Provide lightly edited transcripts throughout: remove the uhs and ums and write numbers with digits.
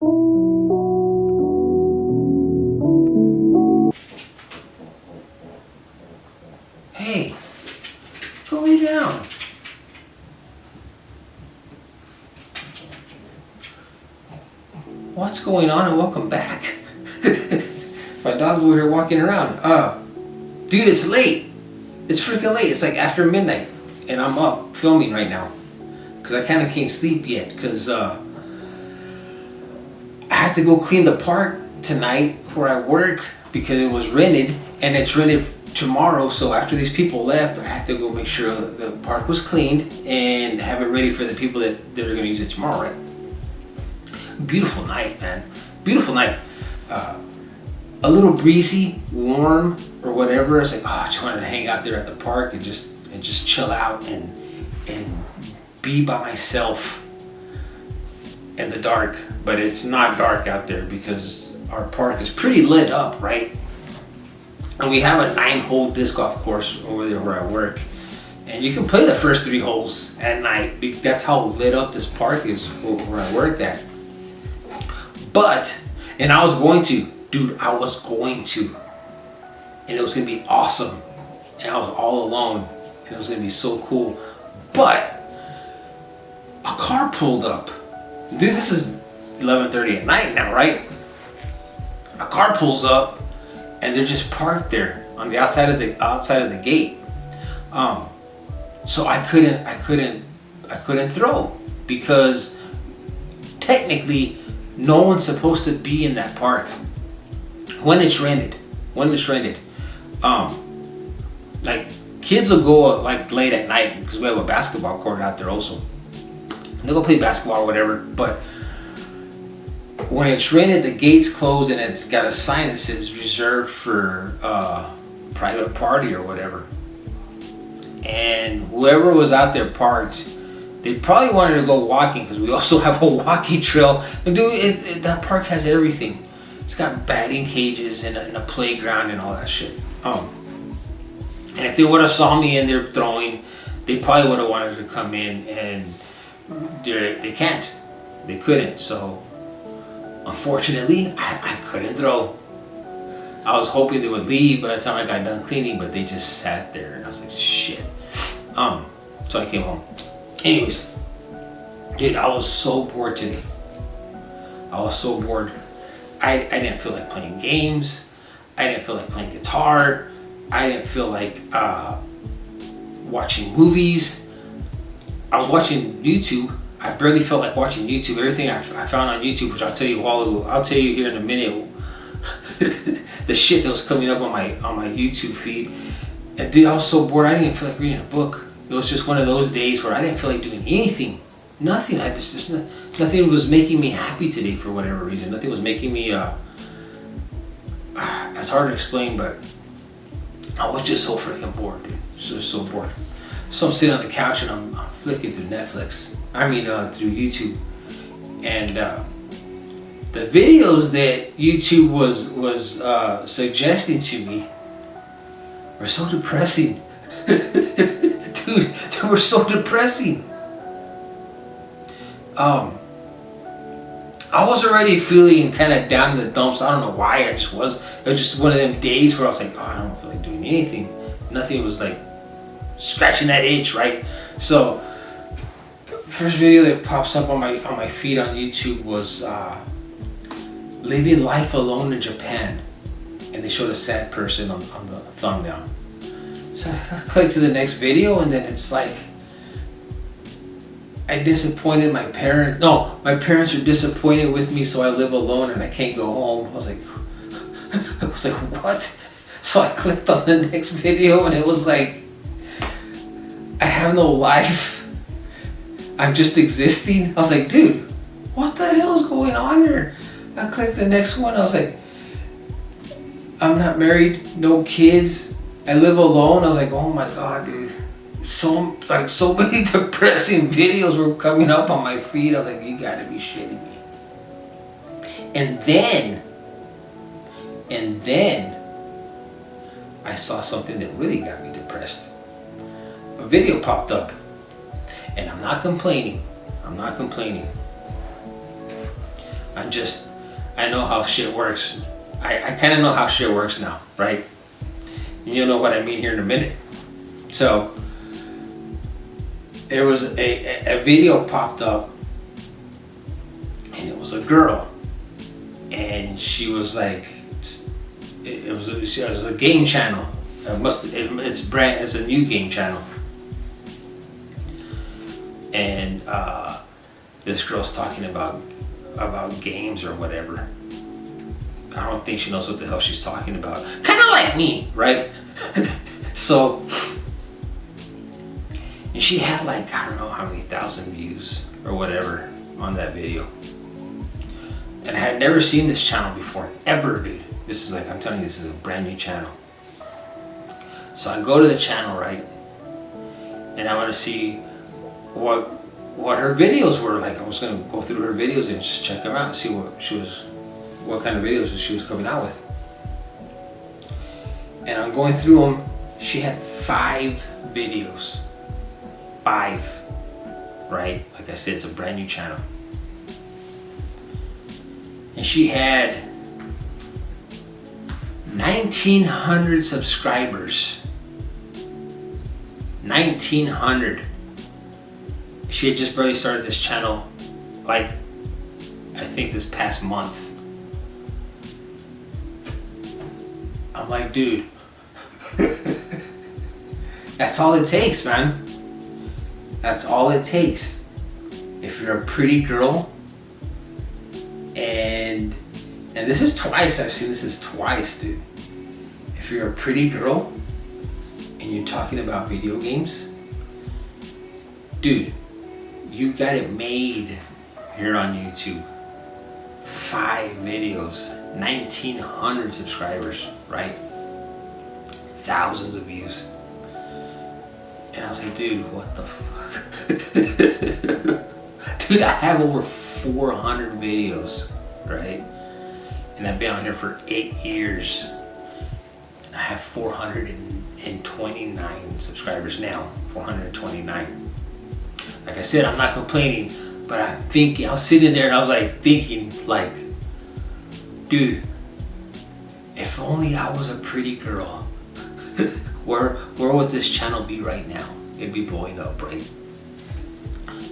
Hey, go lay down. What's going on and welcome back. My dog over here walking around. Dude, it's late. It's freaking late. It's like after midnight and I'm up filming right now because I kind of can't sleep yet because I had to go clean the park tonight where I work because it was rented and it's rented tomorrow. So after these people left, I had to go make sure the park was cleaned and have it ready for the people that are going to use it tomorrow, right? Beautiful night, man. Beautiful night. A little breezy, warm, or whatever. It's like, I just wanted to hang out there at the park and just chill out and be by myself in the dark. But it's not dark out there because our park is pretty lit up, right? And we have a 9-hole disc golf course over there where I work. And you can play the first 3 holes at night. That's how lit up this park is where I work at. But, and I was going to, dude, I was going to. And it was going to be awesome. And I was all alone. And it was going to be so cool. But, a car pulled up. Dude, this is 11:30 at night now, right? A car pulls up. And they're just parked there on the outside of the gate. So I couldn't throw because technically no one's supposed to be in that park when it's rented. Like kids will go like late at night because we have a basketball court out there also. They'll go play basketball or whatever, but when it's rented, the gate's closed and it's got a sign that says reserved for private party or whatever. And whoever was out there parked, they probably wanted to go walking because we also have a walking trail. And dude, that park has everything. It's got batting cages and a playground and all that shit. And if they would have saw me in there throwing, they probably would have wanted to come in, and they can't. They couldn't. So unfortunately, I couldn't throw. I was hoping they would leave by the time I got done cleaning, but they just sat there, and I was like, shit. So I came home. Anyways, dude, I was so bored today. I was so bored. I didn't feel like playing games. I didn't feel like playing guitar. I didn't feel like watching movies. I was watching YouTube. I barely felt like watching YouTube. Everything I found on YouTube, which I'll tell you I'll tell you here in a minute, the shit that was coming up on my YouTube feed. And dude, I was so bored. I didn't even feel like reading a book. It was just one of those days where I didn't feel like doing anything. Nothing. Nothing was making me happy today for whatever reason. Nothing was making me. It's hard to explain, but I was just so freaking bored, dude. So bored. So I'm sitting on the couch and I'm flicking through Netflix. Through YouTube, and the videos that YouTube was suggesting to me were so depressing. Dude, they were so depressing. I was already feeling kind of down in the dumps. I don't know why. It was just one of them days where I was like, I don't feel like doing anything. Nothing was like scratching that itch, right? So first video that pops up on my feed on YouTube was living life alone in Japan, and they showed a sad person on the thumbnail. So I click to the next video, and then it's like I disappointed my parents. No, my parents are disappointed with me, so I live alone and I can't go home. I was like, what? So I clicked on the next video, and it was like, I have no life. I'm just existing. I was like, dude, what the hell is going on here? I clicked the next one. I was like, I'm not married, no kids, I live alone. I was like, oh my god, dude. So many depressing videos were coming up on my feed. I was like, you gotta be shitting me. And then I saw something that really got me depressed. A video popped up. And I'm not complaining. I know how shit works. I kind of know how shit works now, right? And you'll know what I mean here in a minute. So there was a video popped up, and it was a girl, and she was like, it was a game channel. It's a new game channel, and this girl's talking about games or whatever. I don't think she knows what the hell she's talking about. Kind of like me, right? So, and she had like, I don't know how many thousand views or whatever on that video. And I had never seen this channel before, ever, dude. This is like, I'm telling you, this is a brand new channel. So I go to the channel, right? And I want to see what her videos were like. I was gonna go through her videos and just check them out and see what kind of videos she was coming out with. And I'm going through them. She had 5 videos. 5, right? Like I said, it's a brand new channel. And she had 1,900 subscribers. 1,900. She had just barely started this channel, like, I think this past month. I'm like, dude, that's all it takes, man. That's all it takes. If you're a pretty girl, and this is twice, I've seen this twice, dude. If you're a pretty girl and you're talking about video games, dude, you got it made here on YouTube. 5 videos, 1,900 subscribers, right? Thousands of views. And I was like, dude, what the fuck? Dude, I have over 400 videos, right? And I've been on here for 8 years. And I have 429 subscribers now. 429. Like I said, I'm not complaining, but I was sitting there and I was like thinking, like, dude, if only I was a pretty girl, where would this channel be right now? It'd be blowing up, right?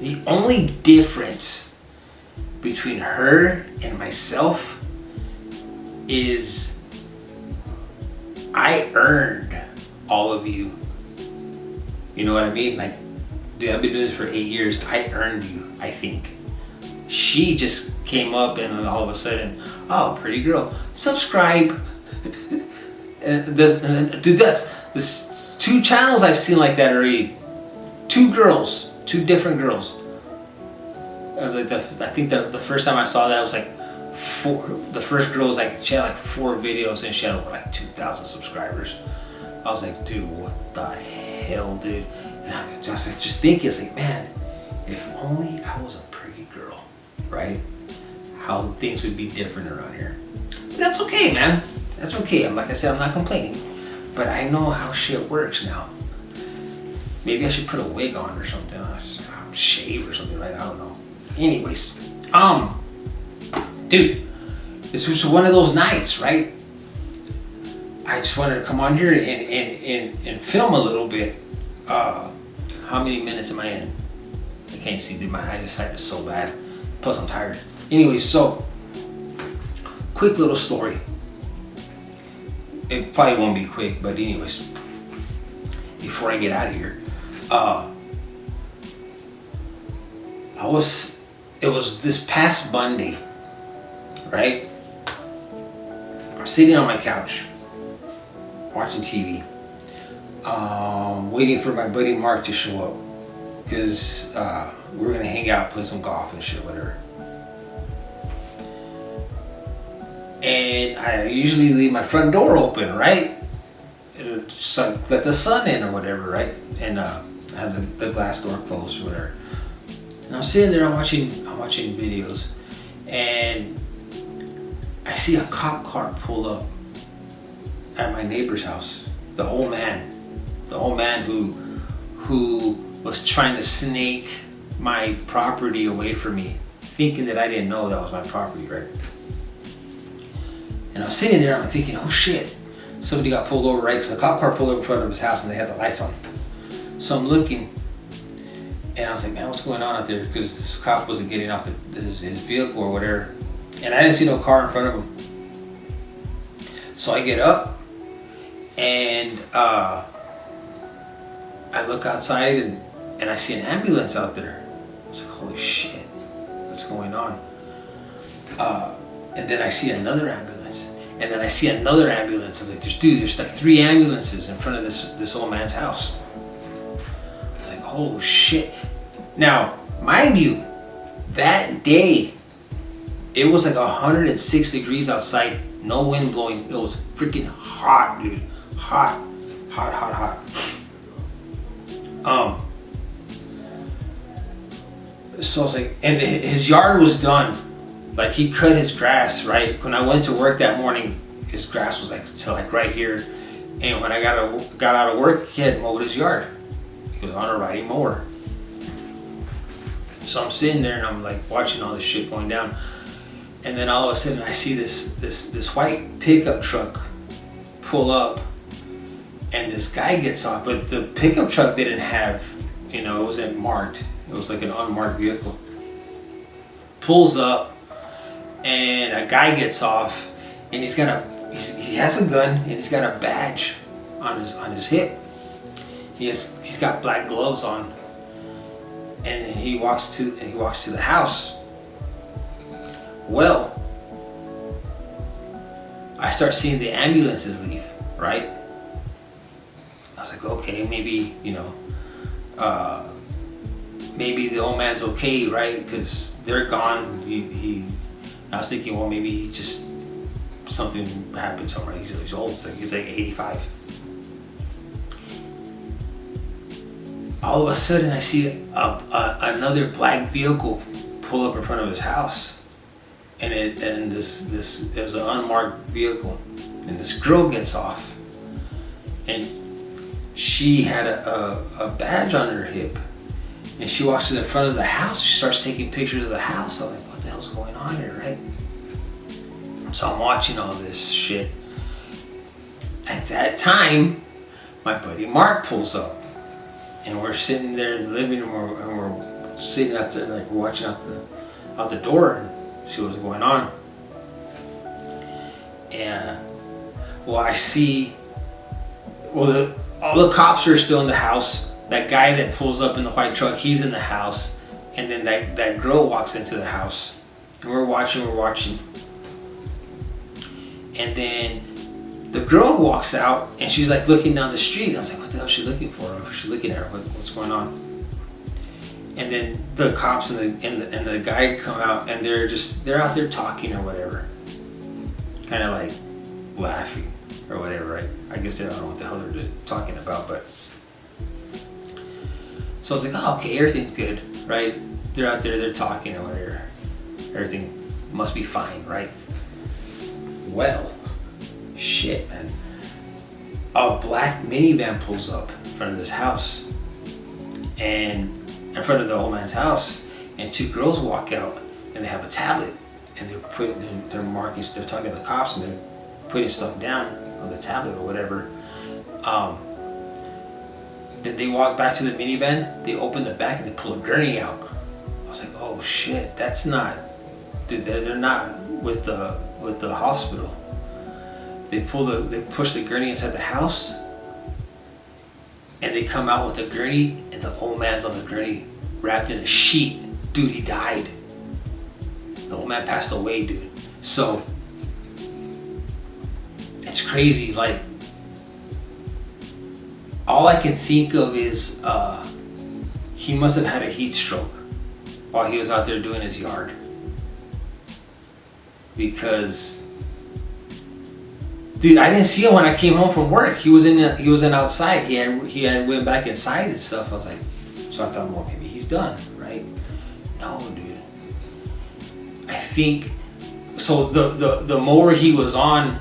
The only difference between her and myself is I earned all of you. You know what I mean? Like, dude, I've been doing this for 8 years. I earned you, I think. She just came up and all of a sudden, oh, pretty girl, subscribe. Dude, that's 2 channels I've seen like that already. 2 girls, 2 different girls. I was like, I think the first time I saw that was like 4. The first girl was like, she had like 4 videos and she had like 2,000 subscribers. I was like, dude, what the hell, dude? And I was just thinking, it's like, man, if only I was a pretty girl, right? How things would be different around here. But that's okay, man. That's okay. Like I said, I'm not complaining. But I know how shit works now. Maybe I should put a wig on or something. Shave or something, right? I don't know. Anyways, dude, this was one of those nights, right? I just wanted to come on here and film a little bit. How many minutes am I in? I can't see, dude. My eyesight is so bad. Plus, I'm tired. Anyways, so quick little story. It probably won't be quick, but anyways, before I get out of here, it was this past Monday, right? I'm sitting on my couch, watching TV, waiting for my buddy Mark to show up, because we're gonna hang out, play some golf and shit, whatever. And I usually leave my front door open, right? Just like let the sun in or whatever, right? And I have the glass door closed or whatever. And I'm sitting there, I'm watching videos, and I see a cop car pull up at my neighbor's house. The old man who was trying to snake my property away from me, thinking that I didn't know that was my property, right? And I'm sitting there, I'm thinking, oh shit, somebody got pulled over, right? Because the cop car pulled over in front of his house and they had the lights on. So I'm looking, and I was like, man, what's going on out there? Because this cop wasn't getting off his vehicle or whatever. And I didn't see no car in front of him. So I get up, and I look outside, and I see an ambulance out there. I was like, holy shit, what's going on? And then I see another ambulance. And then I see another ambulance. I was like, there's like 3 ambulances in front of this old man's house. I was like, oh shit. Now, mind you, that day, it was like 106 degrees outside, no wind blowing. It was freaking hot, dude. Hot. So I was like, and his yard was done. Like, he cut his grass, right? When I went to work that morning, his grass was like to like right here. And when I got out of work, he had mowed his yard. He was on a riding mower. So I'm sitting there and I'm like watching all this shit going down. And then all of a sudden I see this white pickup truck pull up, and this guy gets off, but the pickup truck didn't have, it wasn't marked. It was like an unmarked vehicle. Pulls up, and a guy gets off, and he has a gun, and he's got a badge on his hip. He's got black gloves on, and he walks to the house. Well, I start seeing the ambulances leave, right? I was like, okay, maybe, maybe the old man's okay, right? Because they're gone. I was thinking, well, maybe he just, something happened to him, right? He's old. He's like 85. All of a sudden, I see another black vehicle pull up in front of his house. And this is an unmarked vehicle, and this girl gets off, and she had a badge on her hip, and she walks to the front of the house. She starts taking pictures of the house. I'm like, what the hell's going on here, right? So I'm watching all this shit. At that time, my buddy Mark pulls up, and we're sitting there in the living room, and we're sitting out there, like, watching out the door and see what's going on. And I see, all the cops are still in the house. That guy that pulls up in the white truck, he's in the house. And then that girl walks into the house, and we're watching. And then the girl walks out, and she's like looking down the street. I was like, what the hell is she looking for? Who's she looking at her? What's going on? And then the cops and the guy come out, and they're out there talking or whatever, kind of like laughing or whatever, right? I guess they don't know what the hell they're talking about, but so I was like, oh, okay, everything's good, right? They're out there, they're talking or whatever. Everything must be fine, right? Well, shit, man. A black minivan pulls up in front of this house, and in front of the old man's house, and 2 girls walk out, and they have a tablet, and they're marking, they're talking to the cops, and they're putting stuff down on the tablet or whatever. Then they walk back to the minivan, they open the back, and they pull a gurney out. I was like, oh shit, that's not, dude, they're not with the hospital. They push the gurney inside the house, and they come out with the gurney, and the old man's on the gurney wrapped in a sheet. Dude, he died. The old man passed away, dude. So it's crazy. Like, all I can think of is he must have had a heat stroke while he was out there doing his yard, because, dude, I didn't see him when I came home from work. He was in outside. He had went back inside and stuff. I was like, so I thought, well, maybe he's done, right? No, dude. I think so. The mower he was on,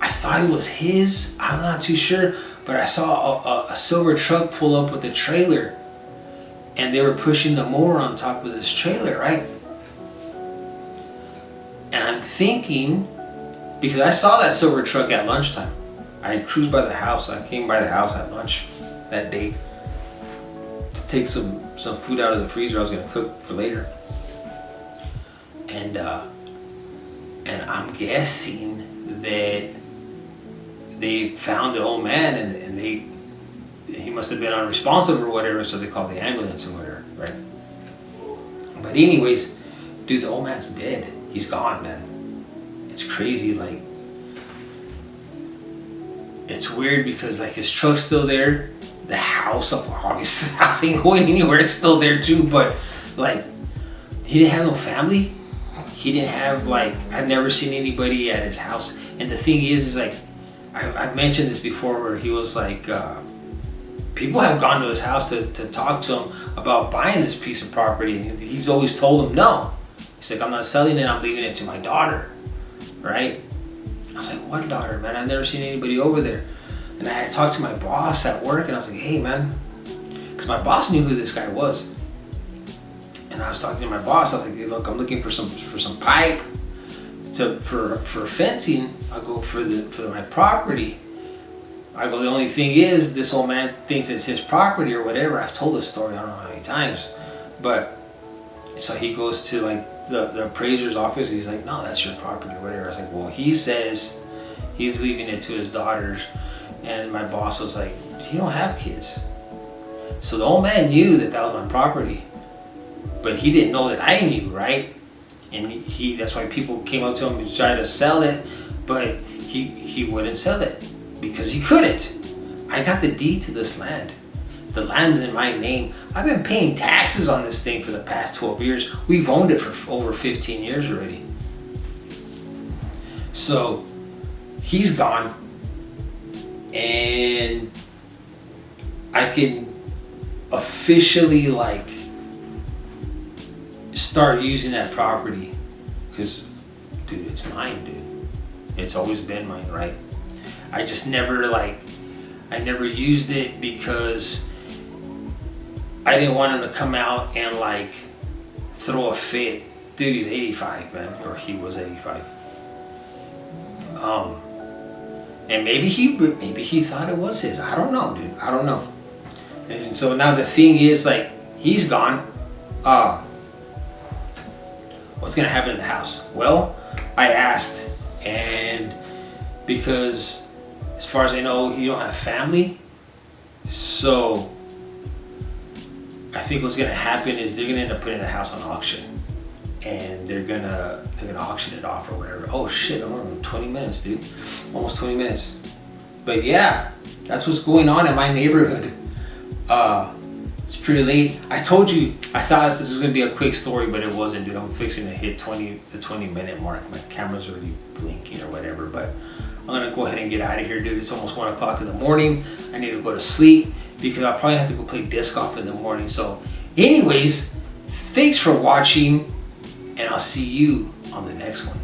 I thought it was his. I'm not too sure, but I saw a silver truck pull up with a trailer, and they were pushing the mower on top of this trailer, right? And I'm thinking, because I saw that silver truck at lunchtime. I cruised by the house. I came by the house at lunch that day to take some food out of the freezer I was going to cook for later. And I'm guessing that they found the old man and he must have been unresponsive or whatever, so they called the ambulance or whatever, right? But anyways, dude, the old man's dead. He's gone, man. It's crazy, like, it's weird because like his truck's still there, the house, obviously the house ain't going anywhere, it's still there too, but like, he didn't have no family. He didn't have, like, I've never seen anybody at his house. And the thing is like, I've mentioned this before where he was like, people have gone to his house to talk to him about buying this piece of property. And he's always told them no. He's like, I'm not selling it, I'm leaving it to my daughter, right? I was like, what daughter, man? I've never seen anybody over there. And I had talked to my boss at work and I was like, hey, man, because my boss knew who this guy was. And I was talking to my boss. I was like, hey, look, I'm looking for some pipe for fencing. I'll go for my property. I go, the only thing is this old man thinks it's his property or whatever. I've told this story I don't know how many times. But so he goes to like the appraiser's office. He's like, no, that's your property or whatever. I was like, well, he says he's leaving it to his daughters. And my boss was like, you don't have kids. So the old man knew that was my property. But he didn't know that I knew, right? And that's why people came up to him to try to sell it, but he wouldn't sell it because he couldn't. I got the deed to this land. The land's in my name. I've been paying taxes on this thing for the past 12 years. We've owned it for over 15 years already. So he's gone, and I can officially like start using that property because, dude, it's mine, dude. It's always been mine, right? I just never I never used it because I didn't want him to come out and like throw a fit. Dude, he's 85, man, or he was 85. And maybe he thought it was his. I don't know, dude. I don't know. And so now the thing is, like, he's gone. What's gonna happen in the house? Well, I asked, and because as far as I know, he don't have family, so I think what's gonna happen is they're gonna end up putting the house on auction, and they're gonna auction it off or whatever. Oh shit! I'm on 20 minutes, dude. Almost 20 minutes. But yeah, that's what's going on in my neighborhood. It's pretty late. I told you I thought this was gonna be a quick story, but it wasn't, dude. I'm fixing to hit the 20-minute mark. My camera's already blinking or whatever, but I'm gonna go ahead and get out of here, dude. It's almost 1 o'clock in the morning. I need to go to sleep because I'll probably have to go play disc golf in the morning. So anyways, thanks for watching, and I'll see you on the next one.